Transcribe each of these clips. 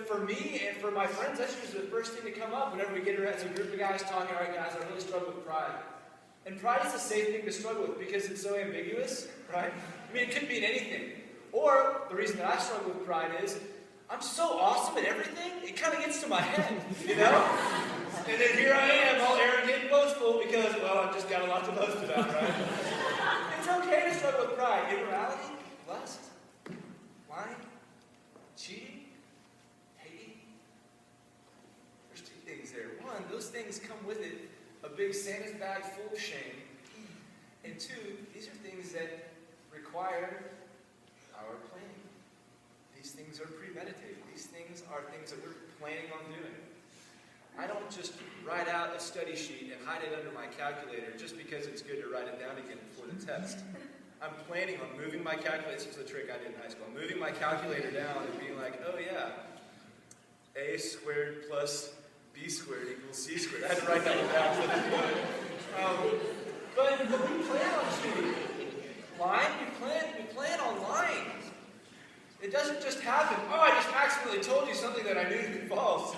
for me and for my friends, that's usually the first thing to come up whenever we get around. It's a group of guys talking, all right, guys, I really struggle with pride. And pride is a safe thing to struggle with because it's so ambiguous, right? I mean, it could mean anything. Or the reason that I struggle with pride is I'm so awesome at everything, it kind of gets to my head, you know? And then here I am, all arrogant and boastful because, well, I've just got a lot to boast about, right? It's okay to struggle with pride. Immorality, lust, lying, cheating, hating. There's two things there. One, those things come with it a big Santa's bag full of shame. And two, these are things that require our planning. These things are premeditated. These things are things that we're planning on doing. I don't just write out a study sheet and hide it under my calculator just because it's good to write it down again before the test. I'm planning on moving my calculator. This is a trick I did in high school. I'm moving my calculator down and being like, oh yeah, a squared plus b squared equals c squared. I had to write that one down so I didn't do it. But we plan on cheating. Lying, we plan on lying. It doesn't just happen. Oh, I just accidentally told you something that I knew to be false.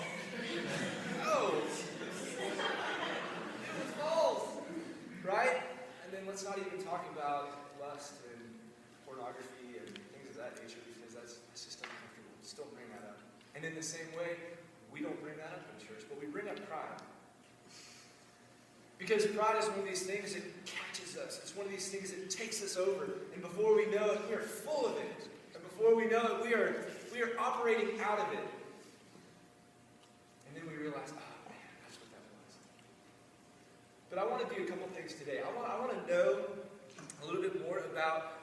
No. It's false. Right? And then let's not even talk about lust and pornography and things of that nature because that's just uncomfortable. Just don't bring that up. And in the same way, we don't bring that up in church, but we bring up pride. Because pride is one of these things that catches us. It's one of these things that takes us over. And before we know it, we are full of it. And before we know it, we are operating out of it. And then we realize, oh man, that's what that was. But I want to do a couple things today. I want to know a little bit more about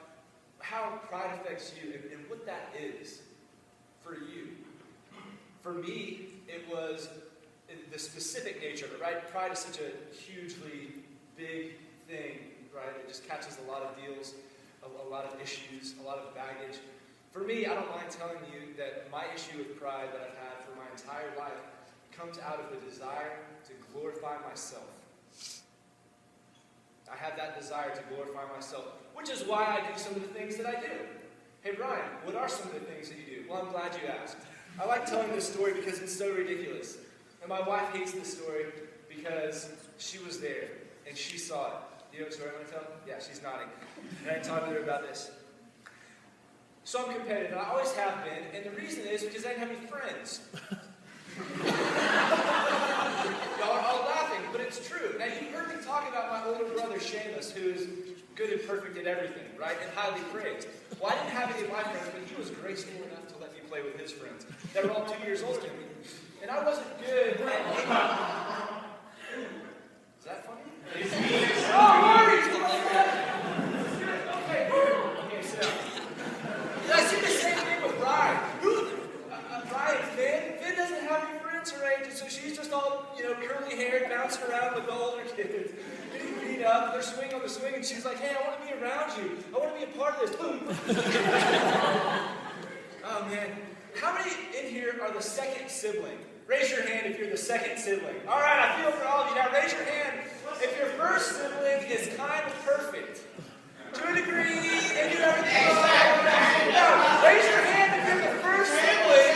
how pride affects you and what that is for you. For me, it was the specific nature of it, right? Pride is such a hugely big thing, right? It just catches a lot of deals, a lot of issues, a lot of baggage. For me, I don't mind telling you that my issue with pride that I've had for my entire life comes out of the desire to glorify myself. I have that desire to glorify myself, which is why I do some of the things that I do. Hey, Brian, what are some of the things that you do? Well, I'm glad you asked. I like telling this story because it's so ridiculous. And my wife hates this story because she was there and she saw it. You know what story I'm going to tell? Yeah, she's nodding. And I talked to her about this. So I'm competitive, and I always have been, and the reason is because I didn't have any friends. Y'all are all laughing, but it's true. Now, you've heard me talk about my older brother, Seamus, who is good and perfect at everything, right, and highly praised. Well, I didn't have any of my friends, but he was graceful enough to let me play with his friends. They were all 2 years older than me. And I wasn't good at any. Is that funny? Oh, Marty! Okay, sit down. And I see the same thing with Brian. Brian, Finn doesn't have any friends her age, and so she's just all, curly haired, bouncing around with the older kids. Getting beat up, they're swinging on the swing, and she's like, hey, I want to be around you. I want to be a part of this. Oh, man. How many in here are the second sibling? Raise your hand if you're the second sibling. All right, I feel for all of you. Now raise your hand if your first sibling is kind of perfect. To a degree, and you everything else. Now, raise your hand if you're the first sibling.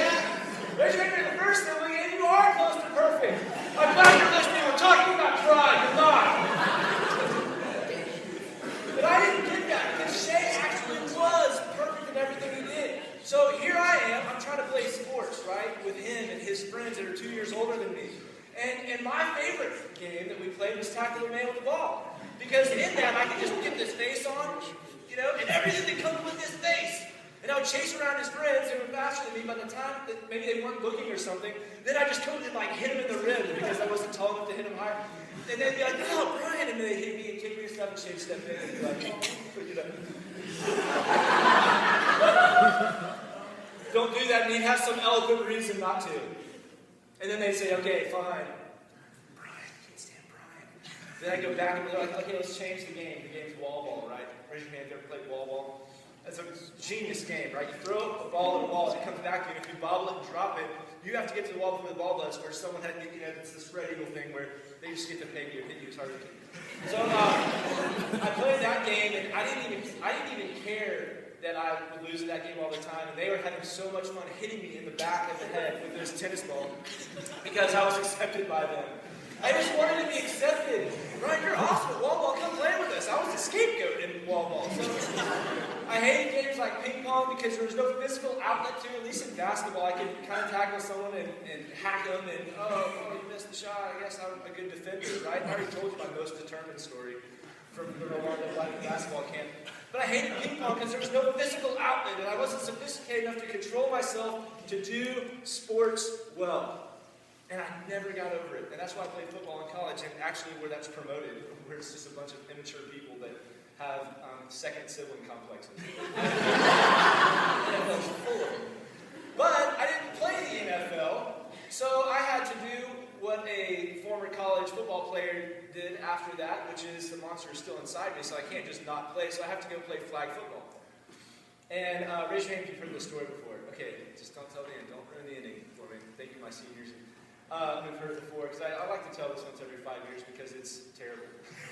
Raise your hand if you're the first sibling, and you are close to perfect. I'm glad you're listening. We're talking about pride. You're not. But I didn't get that because Shay actually was perfect in everything he did. So here I am, I'm trying to play sports, right, with him and his friends that are 2 years older than me. And my favorite game that we played was tackle the man with the ball. Because in that, I could just get this face on, and everything that comes with this face. And I would chase around his friends, they were faster than me by the time that maybe they weren't looking or something. Then I just come and hit him in the ribs because I wasn't tall enough to hit him higher. And they'd be like, oh, Brian, and then they'd hit me and kick me and stuff and shake step in and be like, don't do that, and he'd have some eloquent reason not to. And then they'd say, okay, fine. Brian, I can't stand Brian. Then I go back and they're like, okay, let's change the game. The game's wall ball, right? Raise your hand if you ever played wall ball. That's a genius game, right? You throw a ball at a wall, it comes back to you, and if you bobble it and drop it, you have to get to the wall before the ball does, where someone had, it's the spread eagle thing where they just get to peg you or hit you as hard as they can. So I played that game, and I didn't even care that I would lose in that game all the time, and they were having so much fun hitting me in the back of the head with this tennis ball because I was accepted by them. I just wanted to be accepted. Ryan, you're awesome at wall ball. Come play with us. I was the scapegoat in wall ball. So I hated games like ping pong because there was no physical outlet to. At least in basketball, I could kind of tackle someone and hack them and, you missed the shot. I guess I'm a good defender, right? I already told you my most determined story from the Orlando basketball camp. But I hated ping pong because there was no physical outlet, and I wasn't sophisticated enough to control myself to do sports well. And I never got over it. And that's why I played football in college, and actually where that's promoted, where it's just a bunch of immature people that have second sibling complexes. NFL's full of them. But I didn't play the NFL, so I had to do what a former college football player did after that, which is the monster is still inside me, so I can't just not play, so I have to go play flag football. And raise your hand if you've heard this story before. Okay, just don't tell the end. Don't ruin the ending for me. Thank you, my seniors. We've heard it before, because I like to tell this once every 5 years because it's terrible.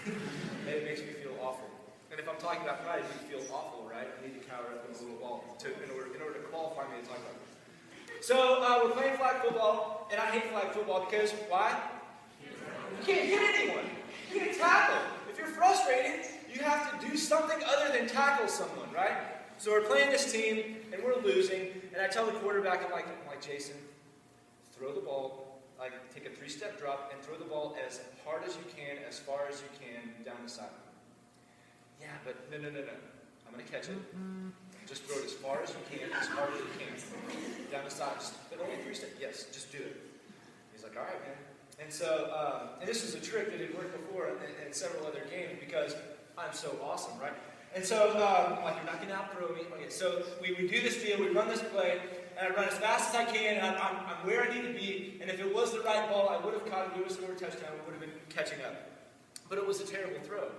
And it makes me feel awful. And if I'm talking about pride, you feel awful, right? I need to cower up in a little ball in order to qualify me to talk about it. So we're playing flag football, and I hate flag football because, why? You can't hit anyone. You can't tackle. If you're frustrated, you have to do something other than tackle someone, right? So we're playing this team, and we're losing, and I tell the quarterback, I'm like, Jason, throw the ball, like take a 3-step drop, and throw the ball as hard as you can, as far as you can, down the sideline. Yeah, but no. I'm going to catch it. Just throw it as far as you can, as hard as you can. Down the side. But only 3 steps. Yes, just do it. He's like, all right, man. And so, and this is a trick that had worked before in several other games because I'm so awesome, right? And so, I'm like, you're not going to out-throw me. Okay, so we do this deal, we run this play, and I run as fast as I can, and I'm where I need to be, and if it was the right ball, I would have caught it, we would have scored a touchdown, we would have been catching up. But it was a terrible throw.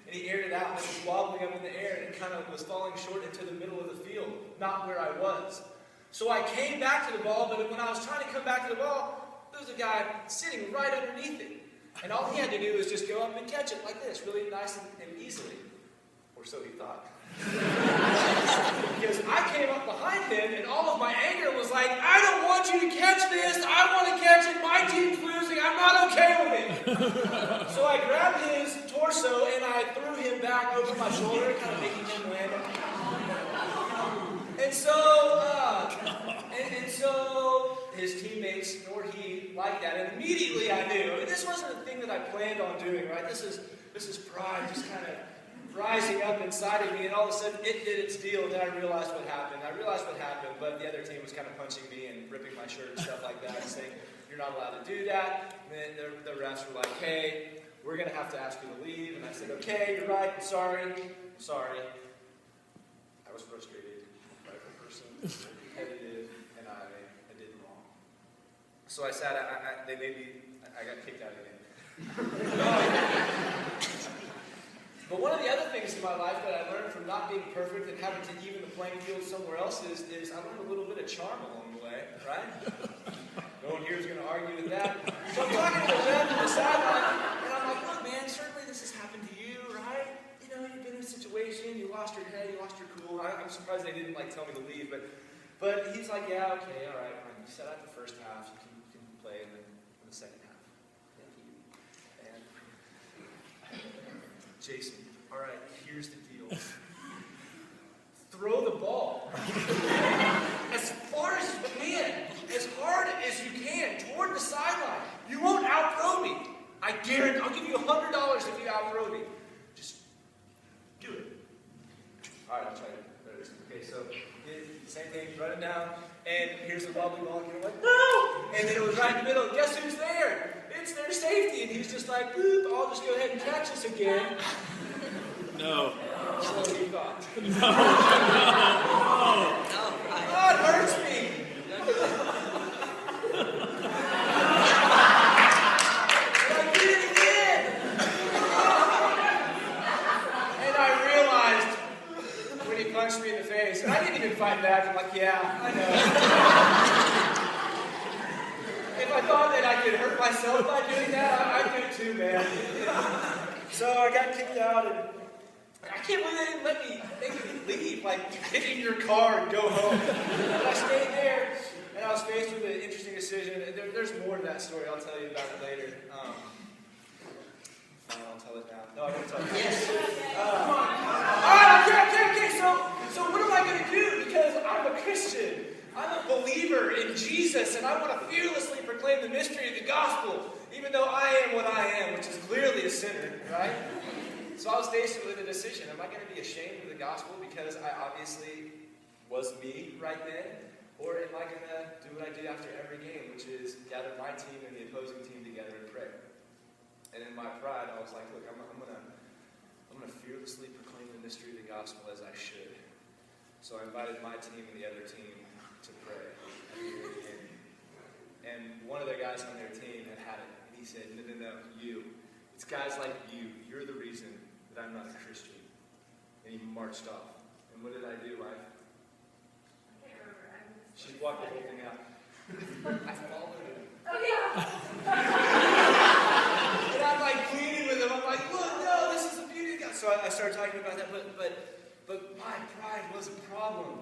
And he aired it out, and it was wobbling up in the air, and it kind of was falling short into the middle of the field, not where I was. So I came back to the ball, but when I was trying to come back to the ball, there was a guy sitting right underneath it. And all he had to do was just go up and catch it like this, really nice and easily. Or so he thought. Because I came up behind him, and all of my anger was like, I don't want you to catch this, I want to catch it, my team's losing, I'm not okay with it. So I grabbed his torso, and I threw him back over my shoulder, kind of making him land. And so his teammates, nor he, liked that, and immediately I knew. I mean, this wasn't a thing that I planned on doing, right? This is pride, just kind of rising up inside of me, and all of a sudden it did its deal, and then I realized what happened. But the other team was kind of punching me and ripping my shirt and stuff like that, and saying, you're not allowed to do that. And then the refs were like, hey, we're going to have to ask you to leave. And I said, okay, you're right, I'm sorry. I was frustrated, prideful person, competitive, and I did wrong. So I sat, they made me, I got kicked out again. But one of the other things in my life that I learned from not being perfect and having to even the playing field somewhere else is I learned a little bit of charm along the way, right? No one here is going to argue with that. So I'm talking to the ref on the sideline, and I'm like, look, man, certainly this has happened to you, right? You know, you've been in a situation, you lost your head, you lost your cool. I'm surprised they didn't tell me to leave, but he's like, yeah, okay, all right, fine. You set out the first half, you can play in the second half. And Jason, all right, here's the deal. Throw the ball as far as you can, as hard as you can, toward the sideline. You won't outthrow me. I guarantee. I'll give you $100 if you outthrow me. Just do it. All right, I'll try it. There it is. Okay, so same thing, run it down, and here's the wobbly ball, and you're like, no! And then it was right in the middle. Guess who's there? It's their safety, and he's just like, boop, I'll just go ahead and catch this again. No. So he thought. No. Oh, it hurts me. And I did it again. And I realized when he punched me in the face, and I didn't even fight back. I'm like, yeah, I know. If I thought that I could hurt myself by doing that, I'd do it too, man. So I got kicked out, and I can't believe they didn't let me leave. Like, get in your car and go home. But I stayed there, and I was faced with an interesting decision. There's more to that story. I'll tell you about it later. Fine, I'll tell it now. No, I won't tell it now. Yes. Okay. So what am I going to do? Because I'm a Christian. I'm a believer in Jesus, and I want to fearlessly proclaim the mystery of the gospel, even though I am what I am, which is clearly a sinner, right? So I was faced with a decision. Am I going to be ashamed of the gospel because I obviously was me right then? Or am I going to do what I do after every game, which is gather my team and the opposing team together and pray? And in my pride, I was like, look, I'm going to fearlessly proclaim the mystery of the gospel as I should. So I invited my team and the other team to pray at the very beginning. And one of the guys on their team had it. And he said, no, you. It's guys like you. You're the reason that I'm not a Christian. And he marched off. And what did I do? She walked the whole thing out. I followed him. Oh, yeah. And I'm like pleading with him. I'm like, look, no, this is the beauty of God. So I started talking about that, but my pride was a problem.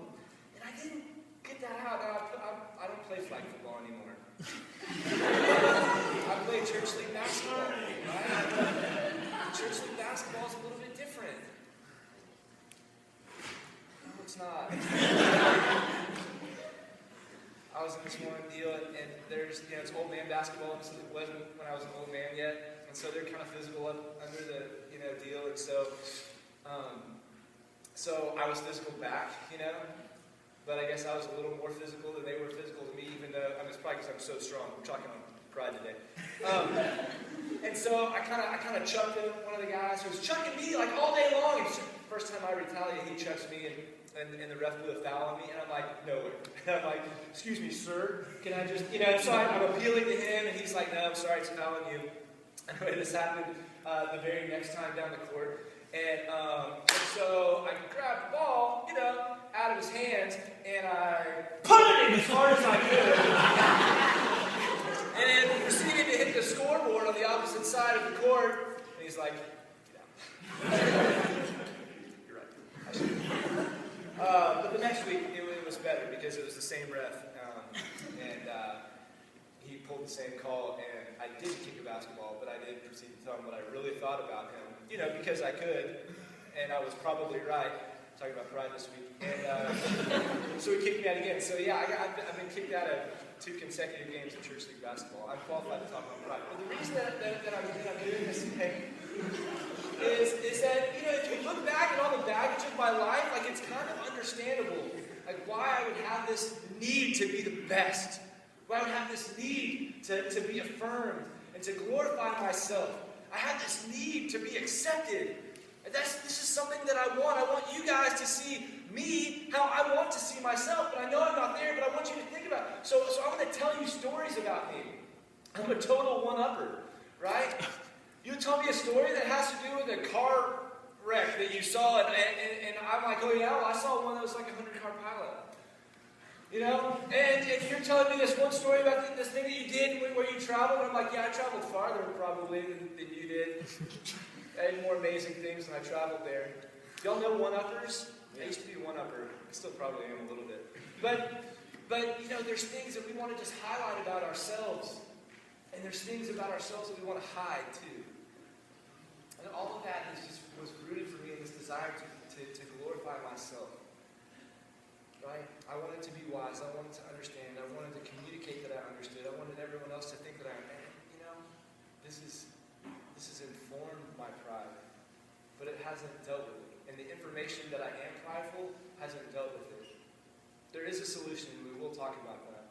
And I didn't get that out. I don't play flag football anymore. I play church league basketball, right? Church league basketball is a little bit different. No, it's not. I was in this one deal, and there's, it's old man basketball, so it wasn't when I was an old man yet, and so they're kind of physical under the, deal, and so I was physical back, but I guess I was a little more physical than they were physical to me, even though, it's probably because I'm so strong. We're talking on pride today. And so I kind of chucked him, one of the guys who was chucking me like all day long. And first time I retaliate, he chucks me, and the ref blew a foul on me, and I'm like, nowhere. And I'm like, excuse me, sir, can I just, so I'm appealing to him, and he's like, no, I'm sorry, it's a foul on you. Anyway, this happened the very next time down the court, and so I grabbed the ball, out of his hands, and I put it in as hard as I could. And then proceeded to hit the scoreboard on the opposite side of the court, and he's like, get out. You're right. I should. But the next week, it was better because it was the same ref, and he pulled the same call, and I did kick a basketball, but I did proceed to tell him what I really thought about him, because I could, and I was probably right. Talking about pride this week, and so he kicked me out again. So yeah, I've been kicked out of 2 consecutive games of church league basketball. I'm qualified to talk about pride. But the reason that I'm doing this today is that, if you look back at all the baggage of my life, like, it's kind of understandable, like, why I would have this need to be the best, why I would have this need to be affirmed and to glorify myself. I had this need to be accepted. And this is something that I want. I want you guys to see me how I want to see myself. But I know I'm not there, but I want you to think about it. So I'm going to tell you stories about me. I'm a total one-upper, right? You tell me a story that has to do with a car wreck that you saw, and I'm like, oh yeah, well, I saw one that was like a 100-car pilot. And you're telling me this one story about this thing that you did where you traveled, and I'm like, yeah, I traveled farther probably than you did. I had more amazing things than I traveled there. Y'all know one-uppers? I used to be a one-upper. I still probably am a little bit. But there's things that we want to just highlight about ourselves. And there's things about ourselves that we want to hide, too. And all of that was rooted for me in this desire to glorify myself. Right? I wanted to be wise. I wanted to understand. I wanted to communicate that I understood. I wanted everyone else to think that this has informed my pride, but it hasn't dealt with it. And the information that I am prideful hasn't dealt with it. There is a solution, and we will talk about that.